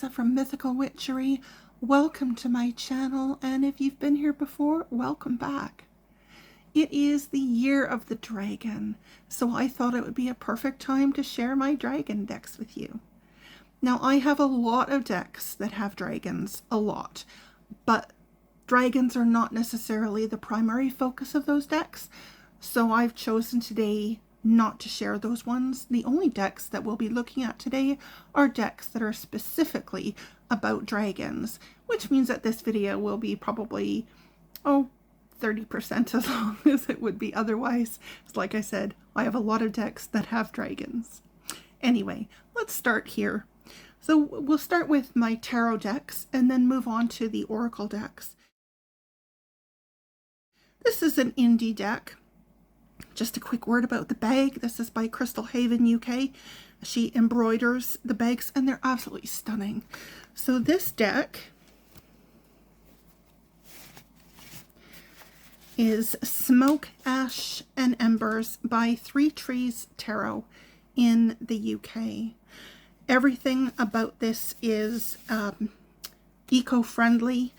Lisa from Mythical Witchery. Welcome to my channel, and if you've been here before, welcome back. It is the year of the dragon, so I thought it would be a perfect time to share my dragon decks with you. Now, I have a lot of decks that have dragons, a lot, but dragons are not necessarily the primary focus of those decks, so I've chosen today not to share those ones. The only decks that we'll be looking at today are decks that are specifically about dragons, which means that this video will be probably, 30% as long as it would be otherwise. Like I said, I have a lot of decks that have dragons. Anyway, let's start here. So we'll start with my tarot decks and then move on to the oracle decks. This is an indie deck. Just a quick word about the bag. This is by Crystal Haven UK. She embroiders the bags and they're absolutely stunning. So this deck is Smoke, Ash and Embers by Three Trees Tarot in the UK. Everything about this is eco-friendly.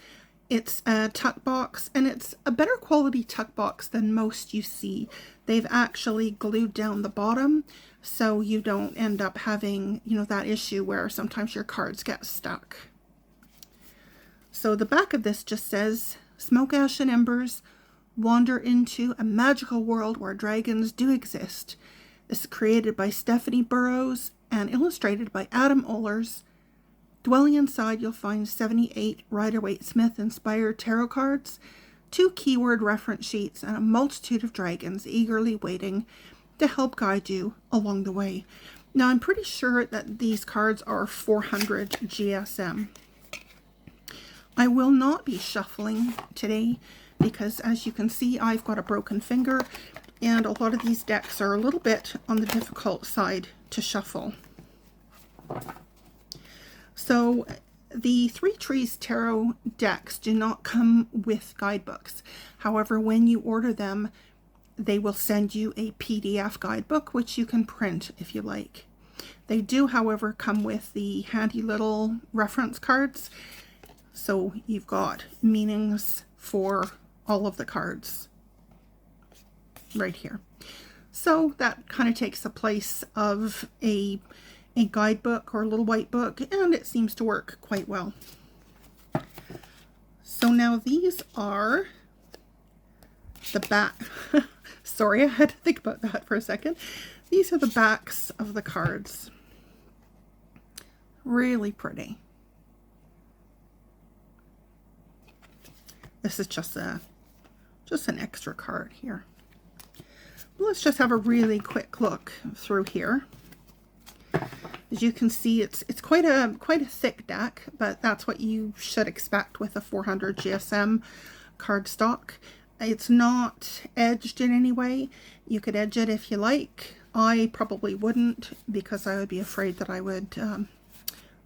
It's a tuck box, and it's a better quality tuck box than most you see. They've actually glued down the bottom so you don't end up having, that issue where sometimes your cards get stuck. So the back of this just says, Smoke, Ash and Embers wander into a magical world where dragons do exist. This is created by Stephanie Burrows and illustrated by Adam Ohlers. Dwelling inside, you'll find 78 Rider-Waite-Smith inspired tarot cards, 2 keyword reference sheets, and a multitude of dragons eagerly waiting to help guide you along the way. Now, I'm pretty sure that these cards are 400 GSM. I will not be shuffling today because, as you can see, I've got a broken finger, and a lot of these decks are a little bit on the difficult side to shuffle. So the Three Trees Tarot decks do not come with guidebooks. However, when you order them, they will send you a PDF guidebook, which you can print if you like. They do, however, come with the handy little reference cards. So you've got meanings for all of the cards right here. So that kind of takes the place of a guidebook or a little white book, and it seems to work quite well. So now these are the back. Sorry, I had to think about that for a second. These are the backs of the cards. Really pretty. This is just an extra card here. Let's just have a really quick look through here. As you can see, it's quite a thick deck, but that's what you should expect with a 400 GSM cardstock. It's not edged in any way. You could edge it if you like. I probably wouldn't, because I would be afraid that I would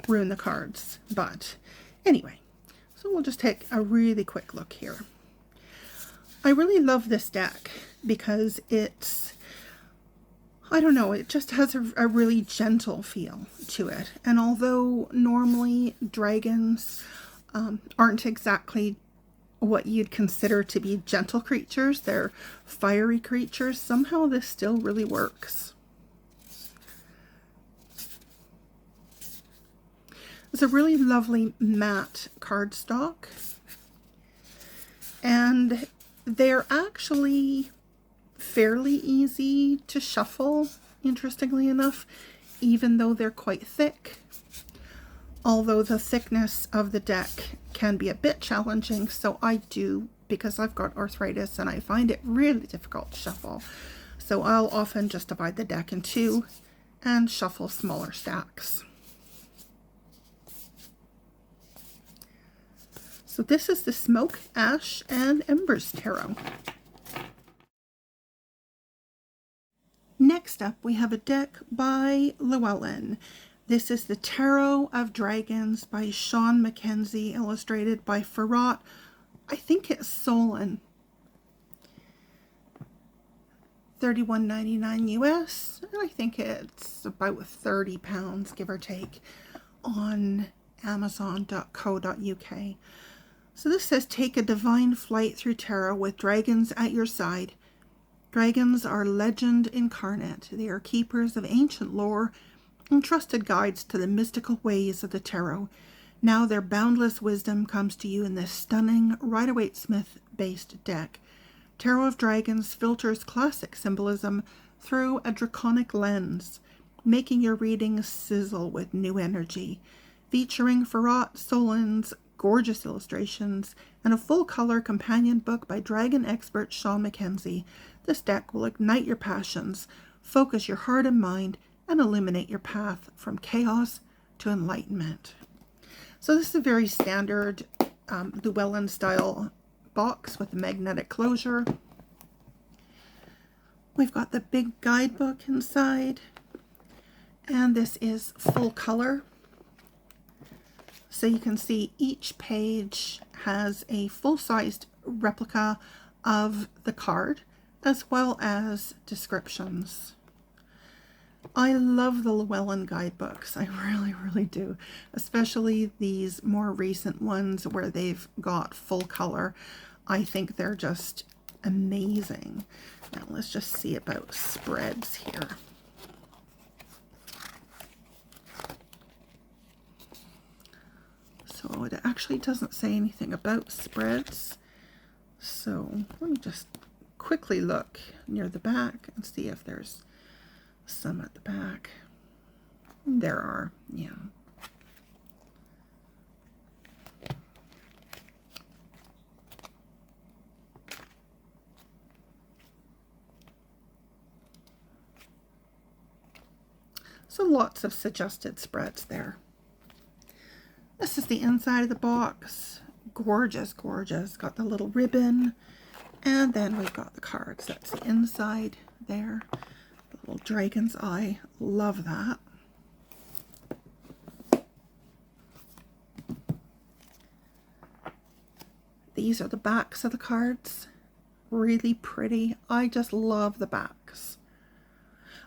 ruin the cards. But anyway, so we'll just take a really quick look here. I really love this deck because it's, I don't know, it just has a really gentle feel to it. And although normally dragons aren't exactly what you'd consider to be gentle creatures, they're fiery creatures, somehow this still really works. It's a really lovely matte cardstock, and they're actually fairly easy to shuffle, interestingly enough, even though they're quite thick. Although the thickness of the deck can be a bit challenging, so I do, because I've got arthritis and I find it really difficult to shuffle. So I'll often just divide the deck in two and shuffle smaller stacks. So this is the Smoke, Ash and Embers Tarot. Next up, we have a deck by Llewellyn. This is the Tarot of Dragons by Sean Mackenzie, illustrated by Farhat. I think it's Solon. $31.99 US, and I think it's about £30, give or take, on amazon.co.uk. So this says, take a divine flight through tarot with dragons at your side. Dragons are legend incarnate. They are keepers of ancient lore and trusted guides to the mystical ways of the tarot. Now their boundless wisdom comes to you in this stunning Rider-Waite-Smith-based deck. Tarot of Dragons filters classic symbolism through a draconic lens, making your reading sizzle with new energy. Featuring Farrat Solin's gorgeous illustrations and a full-color companion book by dragon expert Sean Mackenzie, this deck will ignite your passions, focus your heart and mind, and illuminate your path from chaos to enlightenment. So this is a very standard Llewellyn-style box with a magnetic closure. We've got the big guidebook inside, and this is full color. So you can see each page has a full-sized replica of the card, as well as descriptions. I love the Llewellyn guidebooks. I really, really do. Especially these more recent ones where they've got full color. I think they're just amazing. Now let's just see about spreads here. So it actually doesn't say anything about spreads. So let me just quickly look near the back and see if there's some at the back. There are, yeah. So lots of suggested spreads there. This is the inside of the box. Gorgeous, gorgeous. Got the little ribbon. And then we've got the cards. That's the inside there. The little dragon's eye. Love that. These are the backs of the cards. Really pretty. I just love the backs.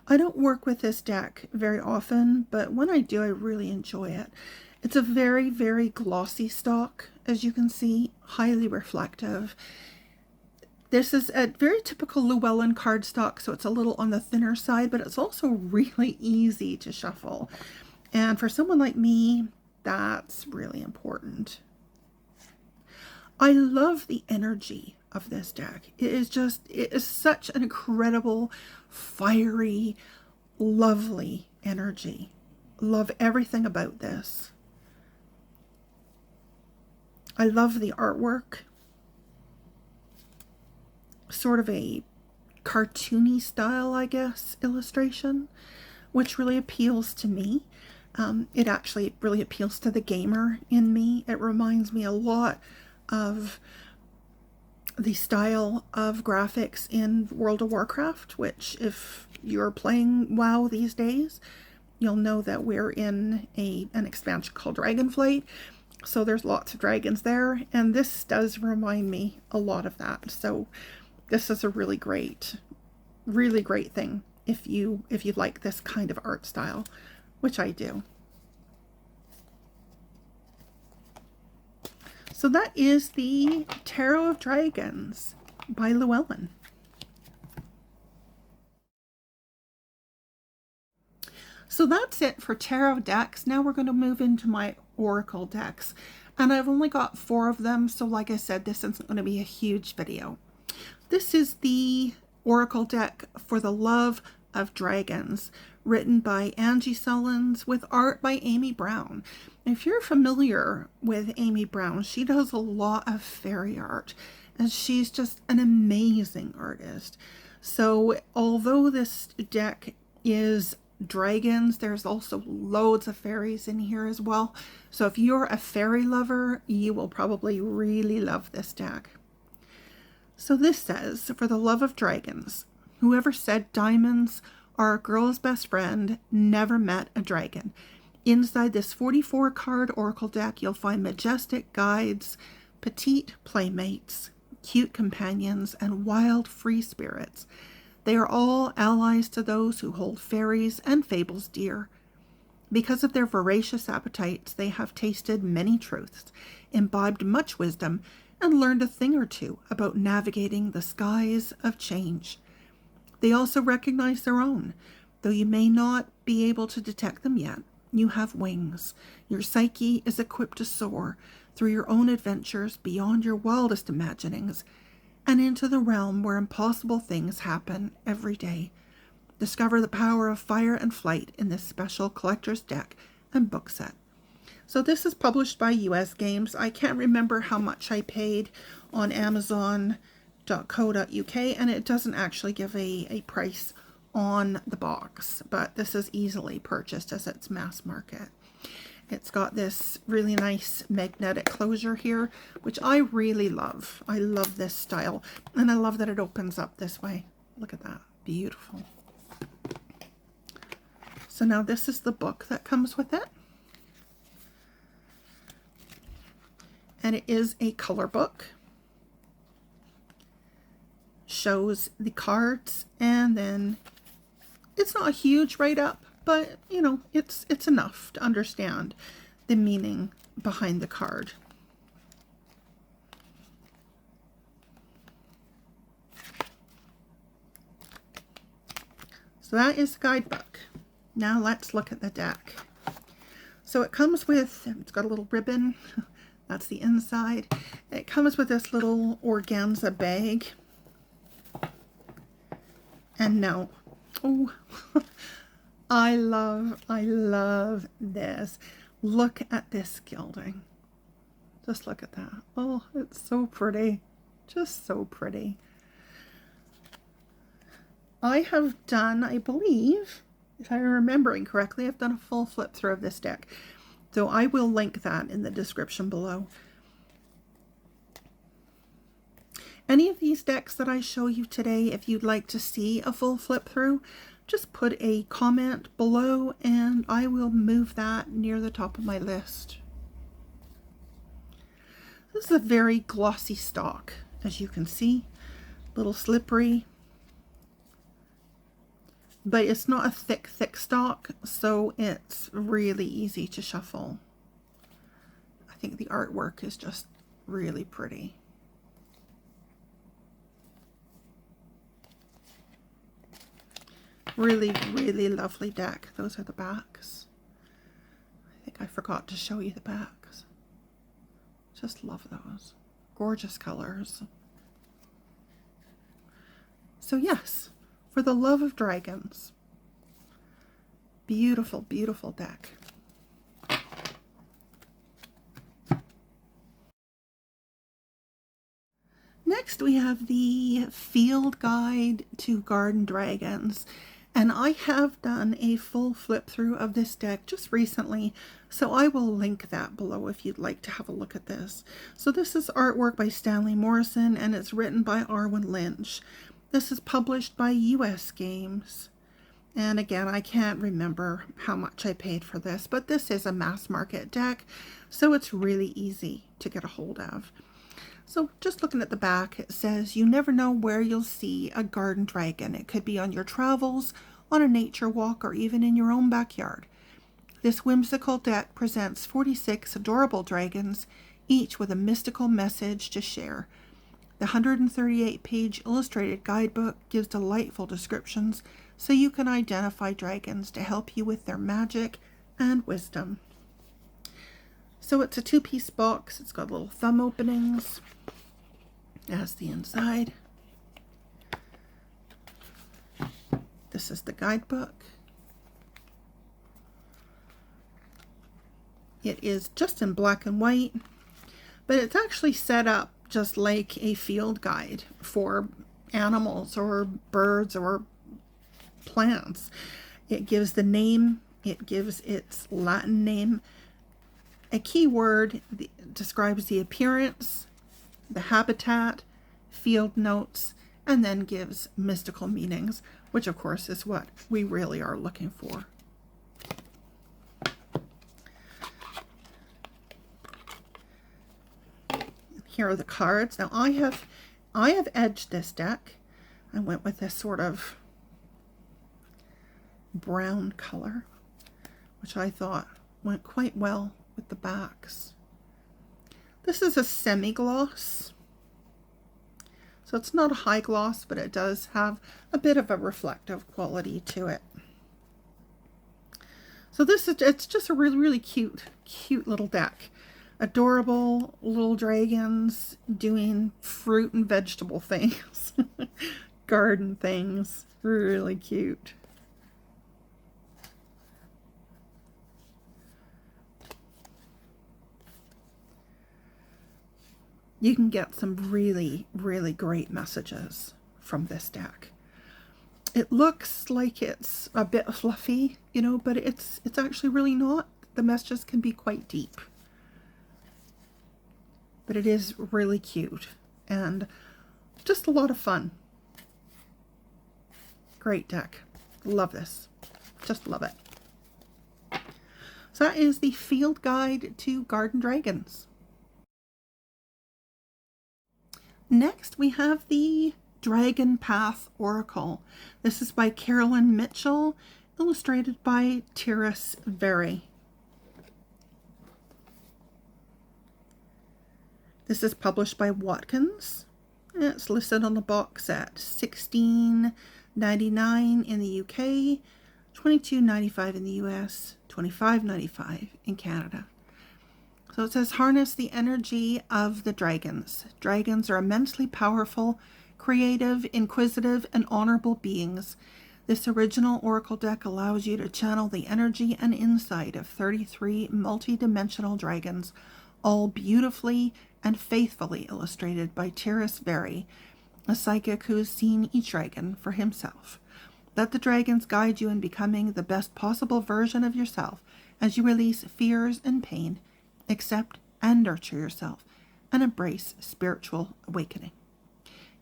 I don't work with this deck very often, but when I do, I really enjoy it. It's a very, very glossy stock, as you can see, highly reflective. This is a very typical Llewellyn cardstock, so it's a little on the thinner side, but it's also really easy to shuffle. And for someone like me, that's really important. I love the energy of this deck. It is such an incredible, fiery, lovely energy. Love everything about this. I love the artwork. Sort of a cartoony style, I guess, illustration, which really appeals to me. It actually really appeals to the gamer in me. It reminds me a lot of the style of graphics in World of Warcraft, which if you're playing WoW these days, you'll know that we're in an expansion called Dragonflight. So there's lots of dragons there, and this does remind me a lot of that. So this is a really great thing if you like this kind of art style, which I do. So that is the Tarot of Dragons by Llewellyn. So that's it for tarot decks. Now we're going to move into my oracle decks. And I've only got 4 of them, so like I said, this isn't going to be a huge video. This is the oracle deck for the Love of Dragons, written by Angie Sullins with art by Amy Brown. If you're familiar with Amy Brown, she does a lot of fairy art, and she's just an amazing artist. So although this deck is dragons, there's also loads of fairies in here as well. So if you're a fairy lover, you will probably really love this deck. So this says, for the Love of Dragons, whoever said diamonds are a girl's best friend never met a dragon. Inside this 44 card oracle deck, you'll find majestic guides, petite playmates, cute companions, and wild free spirits. They are all allies to those who hold fairies and fables dear. Because of their voracious appetites, they have tasted many truths, imbibed much wisdom, and learned a thing or two about navigating the skies of change. They also recognize their own. Though you may not be able to detect them yet, you have wings. Your psyche is equipped to soar through your own adventures beyond your wildest imaginings and into the realm where impossible things happen every day. Discover the power of fire and flight in this special collector's deck and book set. So this is published by US Games. I can't remember how much I paid on Amazon.co.uk, and it doesn't actually give a price on the box, but this is easily purchased as it's mass market. It's got this really nice magnetic closure here, which I really love. I love this style, and I love that it opens up this way. Look at that. Beautiful. So now this is the book that comes with it. And it is a color book. Shows the cards, and then it's not a huge write-up, but you know, it's enough to understand the meaning behind the card. So that is the guidebook. Now let's look at the deck. So it comes with, it's got a little ribbon. That's the inside. It comes with this little organza bag. And now, oh, I love this. Look at this gilding. Just look at that. Oh, it's so pretty. Just so pretty. I have done, I believe, if I'm remembering correctly, I've done a full flip through of this deck. So I will link that in the description below. Any of these decks that I show you today, if you'd like to see a full flip through, just put a comment below and I will move that near the top of my list. This is a very glossy stock, as you can see. A little slippery. But it's not a thick stock, so it's really easy to shuffle. I think the artwork is just really pretty. Really, really lovely deck. Those are the backs. I think I forgot to show you the backs. Just love those. Gorgeous colors. So yes, for the love of dragons. Beautiful, beautiful deck. Next we have the Field Guide to Garden Dragons. And I have done a full flip through of this deck just recently, so I will link that below if you'd like to have a look at this. So this is artwork by Stanley Morrison, and it's written by Arwen Lynch. This is published by US Games. And again, I can't remember how much I paid for this, but this is a mass market deck, so it's really easy to get a hold of. So just looking at the back, it says, you never know where you'll see a garden dragon. It could be on your travels, on a nature walk, or even in your own backyard. This whimsical deck presents 46 adorable dragons, each with a mystical message to share. The 138-page illustrated guidebook gives delightful descriptions so you can identify dragons to help you with their magic and wisdom. So it's a two-piece box. It's got little thumb openings. That's the inside. This is the guidebook. It is just in black and white, but it's actually set up just like a field guide for animals or birds or plants. It gives the name, it gives its Latin name. A keyword describes the appearance, the habitat, field notes, and then gives mystical meanings, which of course is what we really are looking for. Here are the cards. Now I have edged this deck. I went with this sort of brown color which I thought went quite well with the backs. This is a semi-gloss, so it's not a high gloss, but it does have a bit of a reflective quality to it. So it's just a really, really cute little deck. Adorable little dragons doing fruit and vegetable things, garden things, really cute. You can get some really, really great messages from this deck. It looks like it's a bit fluffy, you know, but it's actually really not. The messages can be quite deep. But it is really cute and just a lot of fun. Great deck. Love this. Just love it. So that is the field guide to Garden Dragons. Next, we have the Dragon Path Oracle. This is by Carolyn Mitchell, illustrated by Tiras Very. This is published by Watkins. It's listed on the box at $16.99 in the UK, $22.95 in the US, $25.95 in Canada. So it says, harness the energy of the dragons. Dragons are immensely powerful, creative, inquisitive, and honorable beings. This original oracle deck allows you to channel the energy and insight of 33 multi-dimensional dragons, all beautifully and faithfully illustrated by Tiras Very, a psychic who has seen each dragon for himself. Let the dragons guide you in becoming the best possible version of yourself as you release fears and pain, accept and nurture yourself, and embrace spiritual awakening.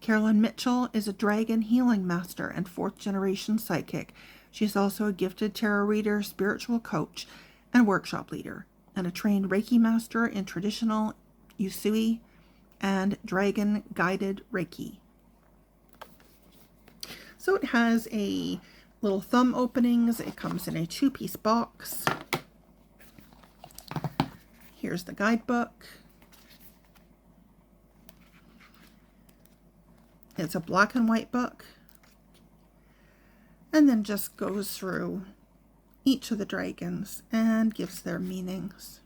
Carolyn Mitchell is a dragon healing master and 4th generation psychic. She is also a gifted tarot reader, spiritual coach, and workshop leader, and a trained Reiki master in traditional Usui and dragon guided Reiki. So it has a little thumb openings. It comes in a 2-piece box. Here's the guidebook. It's a black and white book, and then just goes through each of the dragons and gives their meanings.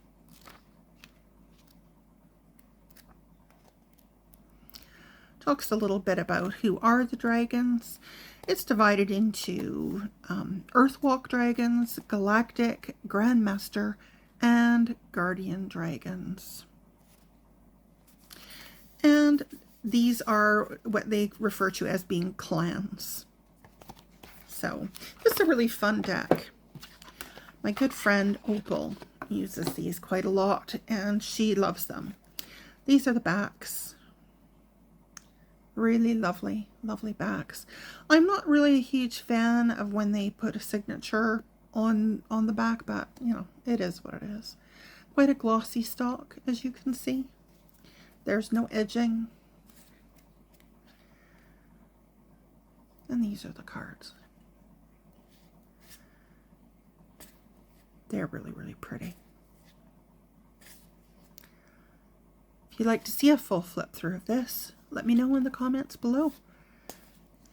Talks a little bit about who are the dragons. It's divided into Earthwalk dragons, Galactic, Grandmaster, and Guardian dragons. And these are what they refer to as being clans. So this is a really fun deck. My good friend Opal uses these quite a lot, and she loves them. These are the backs. Really lovely, lovely backs. I'm not really a huge fan of when they put a signature on the back, but you know, it is what it is. Quite a glossy stock, as you can see. There's no edging. And these are the cards. They're really, really pretty. If you'd like to see a full flip through of this, let me know in the comments below,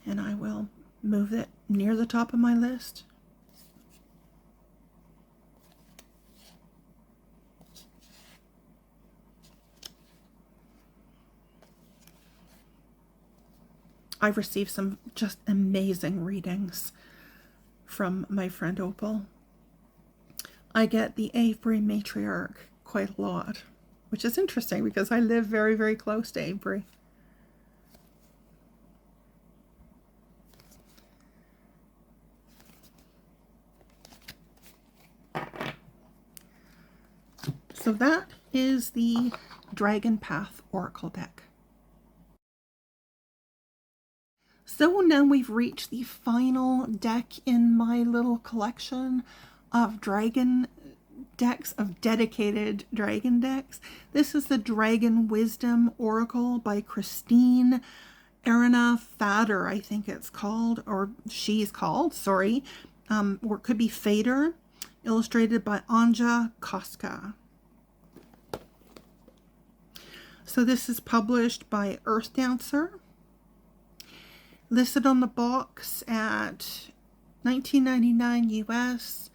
and I will move it near the top of my list. I've received some just amazing readings from my friend Opal. I get the Avebury matriarch quite a lot, which is interesting because I live very, very close to Avebury. So that is the Dragon Path Oracle deck. So now we've reached the final deck in my little collection of dragon decks, of dedicated dragon decks. This is the Dragon Wisdom Oracle by Christine Arena Fader, I think it's called, or she's called, sorry. Or it could be Fader. illustrated by Anja Koska. So this is published by Earth Dancer. Listed on the box at $19.99 US,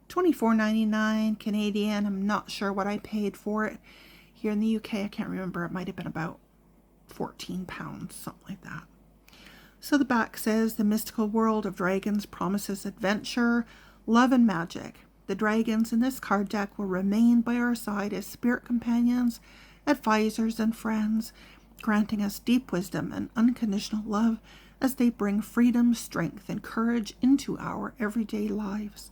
$24.99 Canadian. I'm not sure what I paid for it. Here in the UK, I can't remember. It might have been about £14, something like that. So the back says, the mystical world of dragons promises adventure, love, and magic. The dragons in this card deck will remain by our side as spirit companions, advisors, and friends, granting us deep wisdom and unconditional love as they bring freedom, strength, and courage into our everyday lives.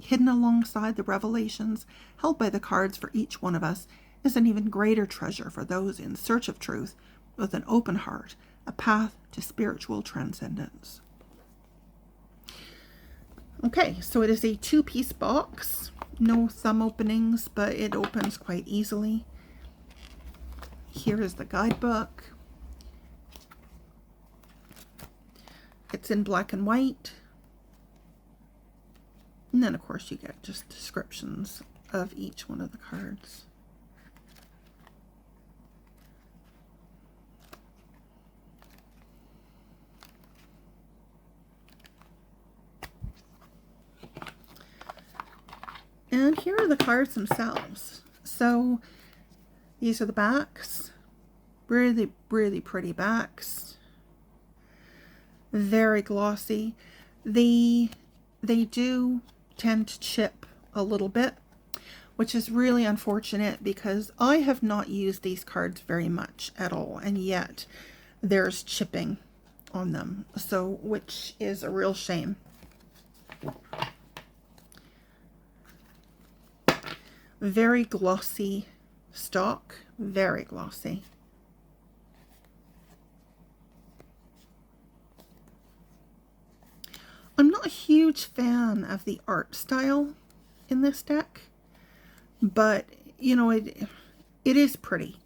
Hidden alongside the revelations held by the cards for each one of us is an even greater treasure for those in search of truth with an open heart, a path to spiritual transcendence. Okay, so it is a 2-piece box. No thumb openings, but it opens quite easily. Here is the guidebook. It's in black and white. And then, of course, you get just descriptions of each one of the cards. And here are the cards themselves. So these are the backs. Really, really pretty backs. Very glossy. They do tend to chip a little bit, which is really unfortunate because I have not used these cards very much at all, and yet there's chipping on them, so which is a real shame. Very glossy stock, very glossy. I'm not a huge fan of the art style in this deck, but you know, it is pretty,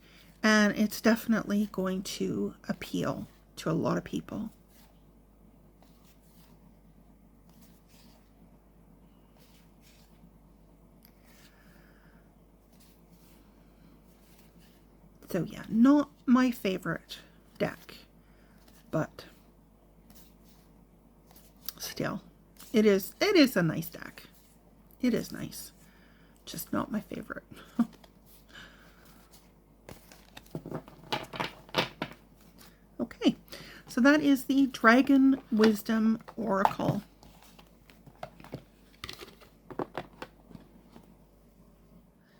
and it's definitely going to appeal to a lot of people. So yeah, not my favorite deck, but still, it is a nice deck. It is nice, just not my favorite. Okay, so that is the Dragon Wisdom Oracle.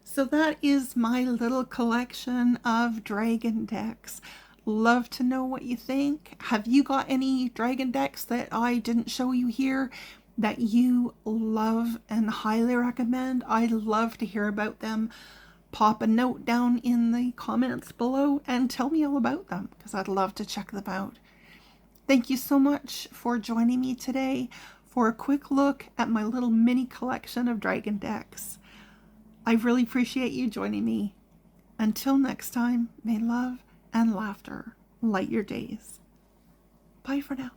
So that is my little collection of dragon decks. Love to know what you think. Have you got any dragon decks that I didn't show you here that you love and highly recommend? I'd love to hear about them. Pop a note down in the comments below and tell me all about them, because I'd love to check them out. Thank you so much for joining me today for a quick look at my little mini collection of dragon decks. I really appreciate you joining me. Until next time, may love and laughter light your days. Bye for now.